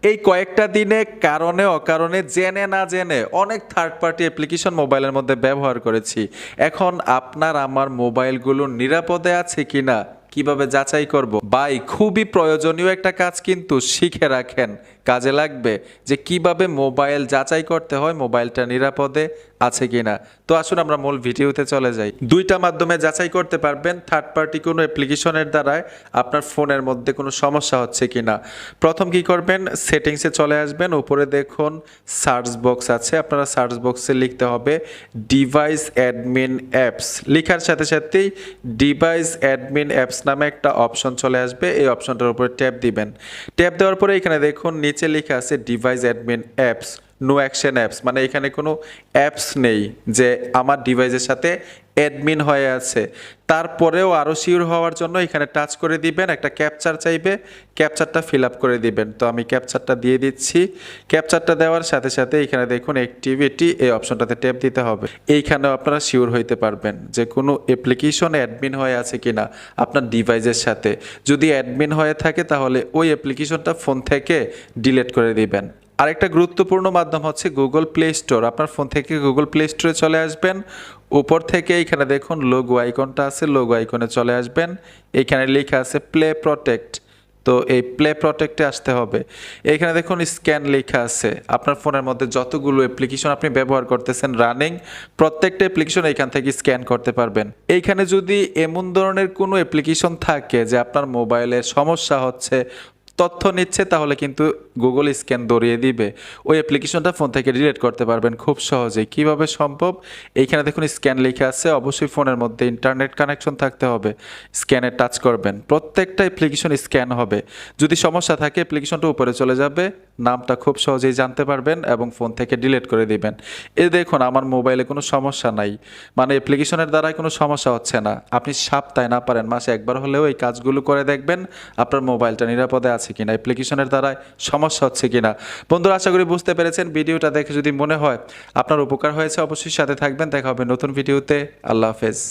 এই কয়েকটা দিনে কারণে অকারণে জেনে না জেনে অনেক থার্ড পার্টি অ্যাপ্লিকেশন মোবাইলের মধ্যে ব্যবহার করেছি। এখন আপনার আমার মোবাইলগুলো নিরাপদে আছে কিনা কিভাবে যাচাই করব? ভাই, খুবই প্রয়োজনীয় একটা কাজ কিন্তু শিখে রাখেন, কাজে লাগবে যে কিভাবে মোবাইল যাচাই করতে হয়, মোবাইলটা নিরাপদে আছে কিনা। তো আসুন আমরা মূল ভিডিওতে চলে যাই। দুইটা মাধ্যমে যাচাই করতে পারবেন থার্ড পার্টি কোনো অ্যাপ্লিকেশনের দ্বারায় আপনার ফোনের মধ্যে কোনো সমস্যা হচ্ছে কিনা। প্রথম কি করবেন, সেটিংসে চলে আসবেন, উপরে দেখুন সার্চ বক্স আছে, আপনারা সার্চ বক্সে লিখতে হবে ডিভাইস অ্যাডমিন অ্যাপস। লেখার সাথে সাথেই ডিভাইস অ্যাডমিন অ্যাপস নামে একটা অপশন চলে আসবে, এই অপশনটার উপরে ট্যাপ দিবেন। ট্যাপ দেওয়ার পরে এখানে দেখুন নিচে লেখা আছে device admin apps, no action apps, মানে এখানে কোনো অ্যাপস নেই যে আমার ডিভাইসের সাথে অ্যাডমিন হয়ে আছে। তারপরেও আরও সিওর হওয়ার জন্য এখানে টাচ করে দিবেন, একটা ক্যাপচার চাইবে, ক্যাপচারটা ফিল আপ করে দিবেন। তো আমি ক্যাপচারটা দিয়ে দিচ্ছি। ক্যাপচারটা দেওয়ার সাথে সাথে এখানে দেখুন অ্যাক্টিভিটি, এই অপশনটাতে ট্যাপ দিতে হবে। এইখানেও আপনারা সিওর হইতে পারবেন যে কোনো অ্যাপ্লিকেশন অ্যাডমিন হয়ে আছে কিনা আপনার ডিভাইসের সাথে। যদি অ্যাডমিন হয়ে থাকে তাহলে ওই অ্যাপ্লিকেশনটা ফোন থেকে ডিলিট করে দিবেন। আরেকটা গুরুত্বপূর্ণ মাধ্যম হচ্ছে গুগল প্লে স্টোর। আপনার ফোন থেকে গুগল প্লে স্টোরে চলে আসবেন, উপর থেকে এখানে দেখুন লোগো আইকনটা আছে, লোগো আইকনে চলে আসবেন, এখানে লেখা আছে প্লে প্রটেক্ট। তো এই প্লে প্রটেক্টে আসতে হবে। এখানে দেখুন স্ক্যান লেখা আছে, আপনার ফোনের মধ্যে যতগুলো অ্যাপ্লিকেশন আপনি ব্যবহার করতেছেন রানিং, প্রত্যেকটা অ্যাপ্লিকেশন এখান থেকে স্ক্যান করতে পারবেন। এইখানে যদি এমন ধরনের কোনো অ্যাপ্লিকেশন থাকে যে আপনার মোবাইলের সমস্যা হচ্ছে, তথ্য নিচ্ছে, তাহলে কিন্তু গুগল স্ক্যান ধরিয়ে দিবে, ওই অ্যাপ্লিকেশনটা ফোন থেকে ডিলিট করতে পারবেন খুব সহজেই। কিভাবে সম্ভব, এইখানে দেখুন স্ক্যান লেখা আছে, অবশ্যই ফোনের মধ্যে ইন্টারনেট কানেকশন থাকতে হবে, স্ক্যানে টাচ করবেন, প্রত্যেকটা অ্যাপ্লিকেশন স্ক্যান হবে। যদি সমস্যা থাকে অ্যাপ্লিকেশনটা উপরে চলে যাবে, নামটা খুব সহজেই জানতে পারবেন এবং ফোন থেকে ডিলিট করে দিবেন। এই দেখুন আমার মোবাইলে কোনো সমস্যা নাই, মানে অ্যাপ্লিকেশনের দ্বারাই কোনো সমস্যা হচ্ছে না। আপনি সপ্তাহে না পারেন মাসে একবার হলেও এই কাজগুলো করে দেখবেন আপনার মোবাইলটা নিরাপদে আছে কিনা, অ্যাপ্লিকেশনের দ্বারা সমস্যা হচ্ছে কিনা। বন্ধুরা, আশা করি বুঝতে পেরেছেন। ভিডিওটা দেখে যদি মনে হয় আপনার উপকার হয়েছে, অবশ্যই সাথে থাকবেন। দেখা হবে নতুন ভিডিওতে। আল্লাহ হাফেজ।